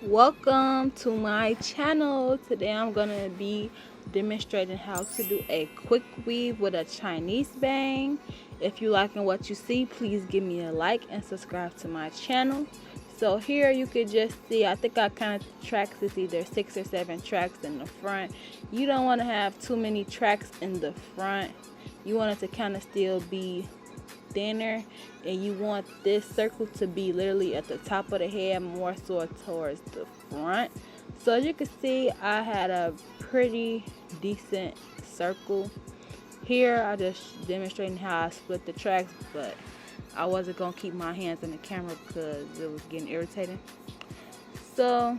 Welcome to my channel. Today I'm gonna be demonstrating how to do a quick weave with a Chinese bang. If you liking what you see, please give me a like and subscribe to my channel. So here you could just see, I think I counted the tracks. It's either 6 or 7 tracks in the front. You don't want to have too many tracks in the front. You want it to kind of still be thinner, and you want this circle to be literally at the top of the head, more so towards the front. So as you can see, I had a pretty decent circle here. I just demonstrating how I split the tracks, but I wasn't gonna keep my hands on the camera because it was getting irritating. So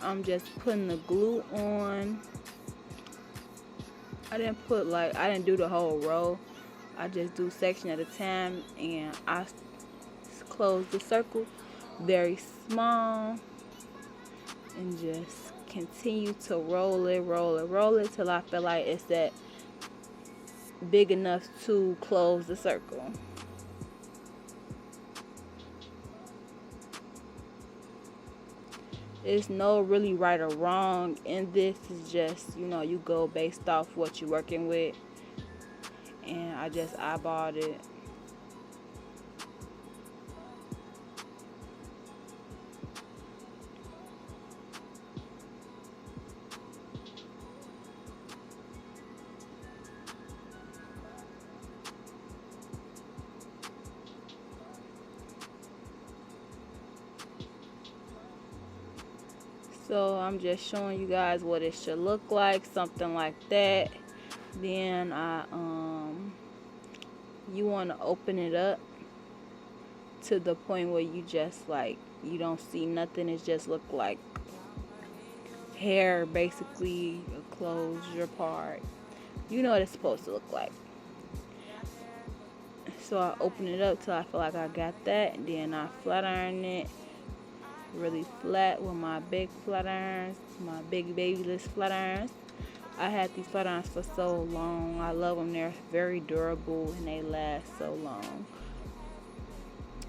I'm just putting the glue on. I didn't do the whole row. I just do section at a time, and I close the circle very small and just continue to roll it till I feel like it's that big enough to close the circle. There's no really right or wrong in this. It's just, you go based off what you're working with. And I just eyeballed it. So I'm just showing you guys what it should look like, something like that. Then you want to open it up to the point where you just you don't see nothing. It just look like hair, basically. Close your part. You know what it's supposed to look like. So I open it up till I feel like I got that, and then I flat iron it really flat with my big flat irons, my big babyless flat irons. I had these flat irons for so long. I love them. They're very durable and they last so long.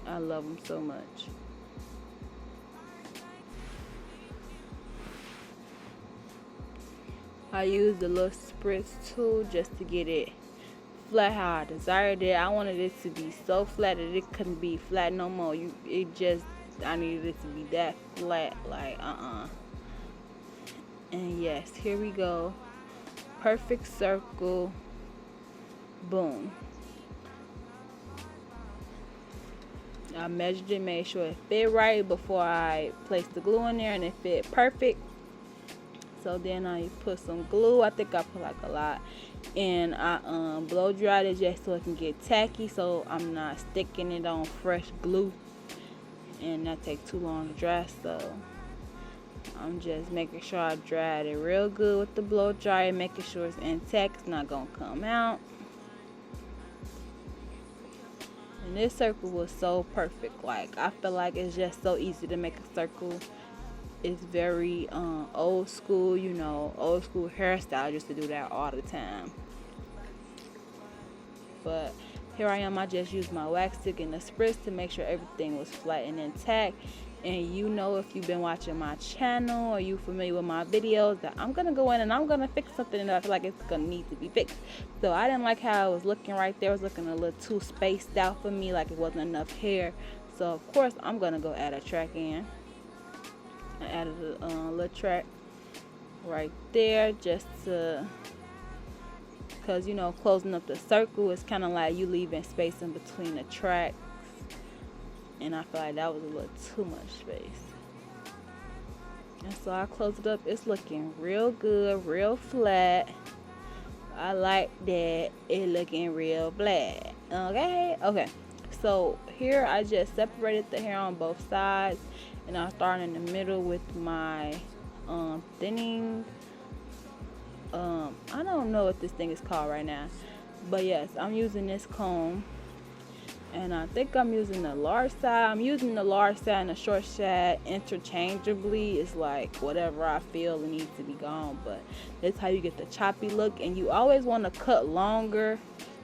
I love them so much. I used the little spritz tool just to get it flat how I desired it. I wanted it to be so flat that it couldn't be flat no more. I needed it to be that flat, And yes, here we go. Perfect circle. Boom. I measured it, made sure it fit right before I placed the glue in there, and it fit perfect. So then I put some glue. I think I put like a lot, and I blow dried it just so it can get tacky, so I'm not sticking it on fresh glue, and that takes too long to dry. So I'm just making sure I dried it real good with the blow dryer, making sure it's intact, it's not gonna come out. And this circle was so perfect. I feel like it's just so easy to make a circle. It's very old school, old school hairstyle. Used to do that all the time. But here I am. I just used my wax stick and the spritz to make sure everything was flat and intact. And if you've been watching my channel or you familiar with my videos, that I'm gonna go in and I'm gonna fix something that I feel like it's gonna need to be fixed. So I didn't like how it was looking right there. It was looking a little too spaced out for me, like it wasn't enough hair. So of course I'm gonna go add a track in. I added a little track right there just to, because closing up the circle is kind of like you leaving space in between the tracks, and I feel like that was a little too much space. And so I closed it up. It's looking real good, real flat. I like that. It looking real flat. Okay. So here I just separated the hair on both sides, and I started in the middle with my thinning. I don't know what this thing is called right now, but yes, I'm using this comb, and I think I'm using the large side. I'm using the large side and the short side interchangeably. It's like whatever I feel it needs to be gone, but that's how you get the choppy look. And you always want to cut longer.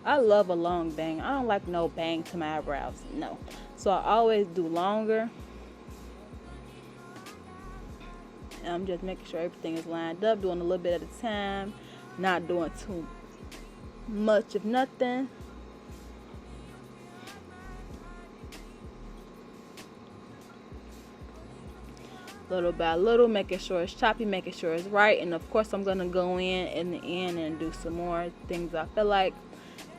I love a long bang. I don't like no bang to my eyebrows, no. So I always do longer. And I'm just making sure everything is lined up, doing a little bit at a time, not doing too much of nothing. Little by little, making sure it's choppy, making sure it's right. And of course I'm gonna go in the end and do some more things I feel like.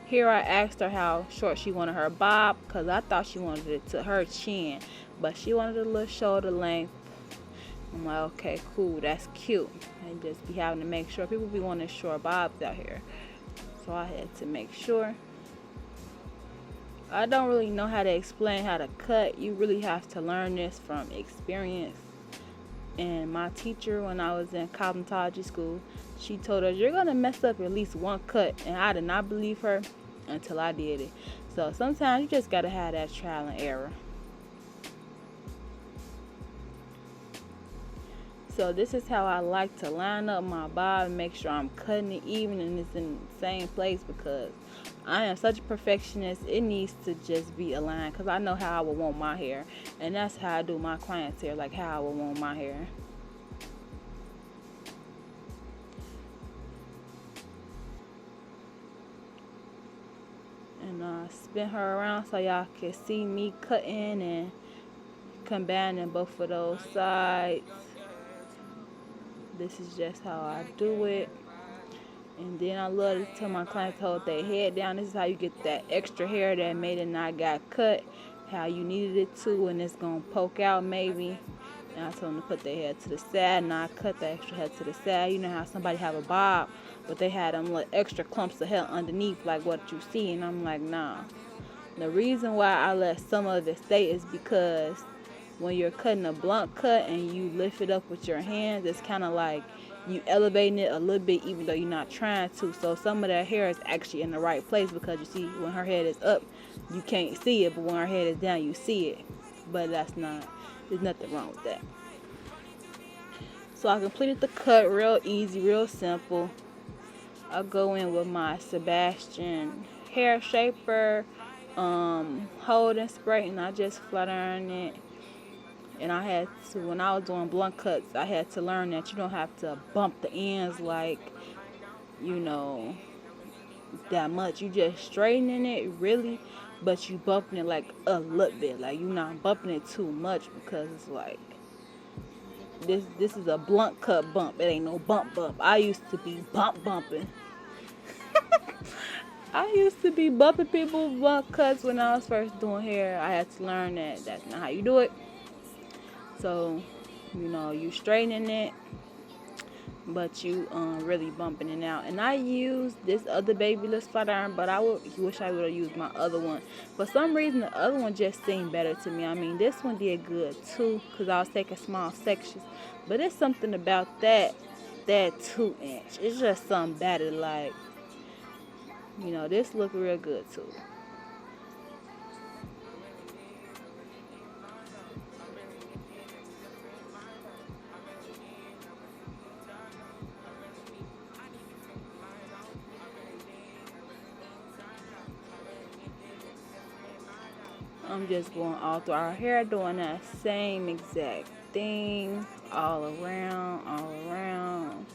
Here I asked her how short she wanted her bob, because I thought she wanted it to her chin, but she wanted a little shoulder length. I'm like, okay, cool, that's cute. And just be having to make sure. People be wanting short bobs out here, so I had to make sure. I don't really know how to explain how to cut. You really have to learn this from experience. And my teacher, when I was in cosmetology school, she told us, you're gonna mess up at least one cut. And I did not believe her until I did it. So sometimes you just gotta have that trial and error. So this is how I like to line up my bob and make sure I'm cutting it even and it's in the same place, because I am such a perfectionist. It needs to just be aligned, because I know how I would want my hair, and that's how I do my clients' hair, like how I would want my hair. And spin her around so y'all can see me cutting and combining both of those sides. This is just how I do it. And then I love to tell my clients to hold their head down. This is how you get that extra hair that made it not got cut, how you needed it to, and it's gonna poke out maybe. And I told them to put their head to the side, and I cut the extra head to the side. You know how somebody have a bob, but they had them like extra clumps of hair underneath, like what you see. And I'm like, nah. The reason why I let some of it stay is because when you're cutting a blunt cut and you lift it up with your hands, it's kind of like you elevating it a little bit even though you're not trying to. So some of that hair is actually in the right place, because you see when her head is up you can't see it, but when her head is down you see it. But there's nothing wrong with that. So I completed the cut real easy, real simple. I'll go in with my Sebastian hair shaper, holding spray, and I just flat iron it. And I had to, when I was doing blunt cuts, I had to learn that you don't have to bump the ends like, that much. You just straightening it really, but you bumping it like a little bit. Like you're not bumping it too much, because it's like, this is a blunt cut bump. It ain't no bump. I used to be bumping. I used to be bumping people's blunt cuts when I was first doing hair. I had to learn that that's not how you do it. So, you straightening it, but you really bumping it out. And I used this other Babyless flat iron, but I wish I would have used my other one. For some reason, the other one just seemed better to me. I mean, this one did good too, because I was taking small sections. But it's something about that 2-inch. It's just something better. Like, this look real good too. I'm just going all through our hair, doing that same exact thing all around.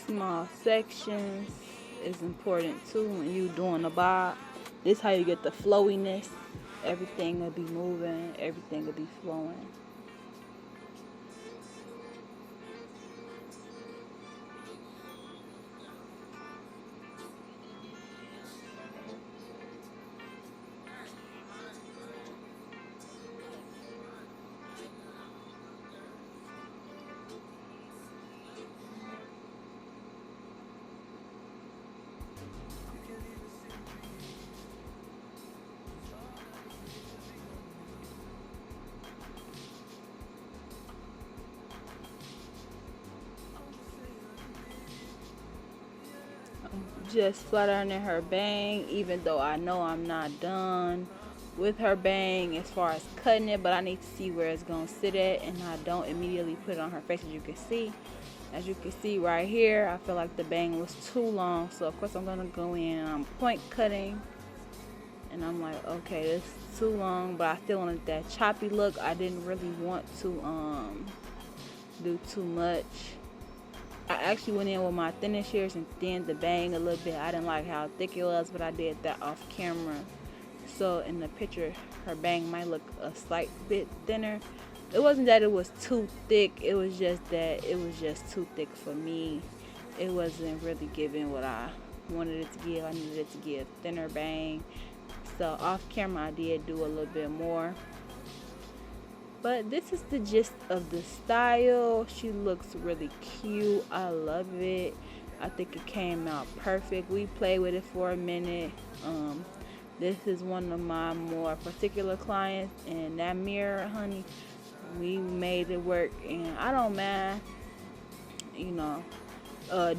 Small sections is important too when you doing a bob. This is how you get the flowiness. Everything will be moving, everything will be flowing. Just flat ironing her bang, even though I know I'm not done with her bang as far as cutting it, but I need to see where it's gonna sit at, and I don't immediately put it on her face. As you can see right here, I feel like the bang was too long, so of course I'm gonna go in and I'm point cutting and I'm like, okay, this is too long, but I still wanted that choppy look. I didn't really want to do too much. I actually went in with my thinnest shears and thinned the bang a little bit. I didn't like how thick it was, but I did that off camera. So in the picture, her bang might look a slight bit thinner. It wasn't that it was too thick, it was just that it was just too thick for me. It wasn't really giving what I wanted it to give. I needed it to give thinner bang. So off camera I did do a little bit more. But this is the gist of the style. She looks really cute. I love it. I think it came out perfect. We played with it for a minute. This is one of my more particular clients, and that mirror, honey, we made it work, and I don't mind, you know,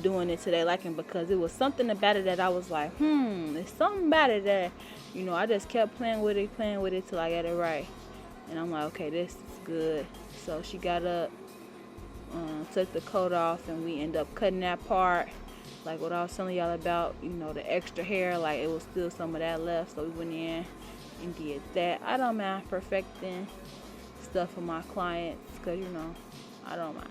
doing it today, because it was something about it that I was like, there's something about it that, I just kept playing with it till I got it right. And I'm like, okay, this is good. So she got up, took the coat off, and we end up cutting that part. Like what I was telling y'all about, the extra hair, like it was still some of that left. So we went in and did that. I don't mind perfecting stuff for my clients because, I don't mind.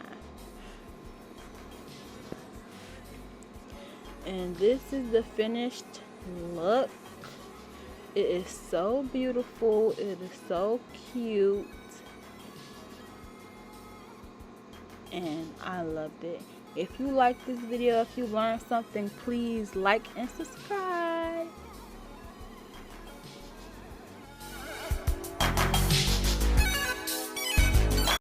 And this is the finished look. It is so beautiful. It is so cute. And I loved it. If you like this video, if you learned something, please like and subscribe.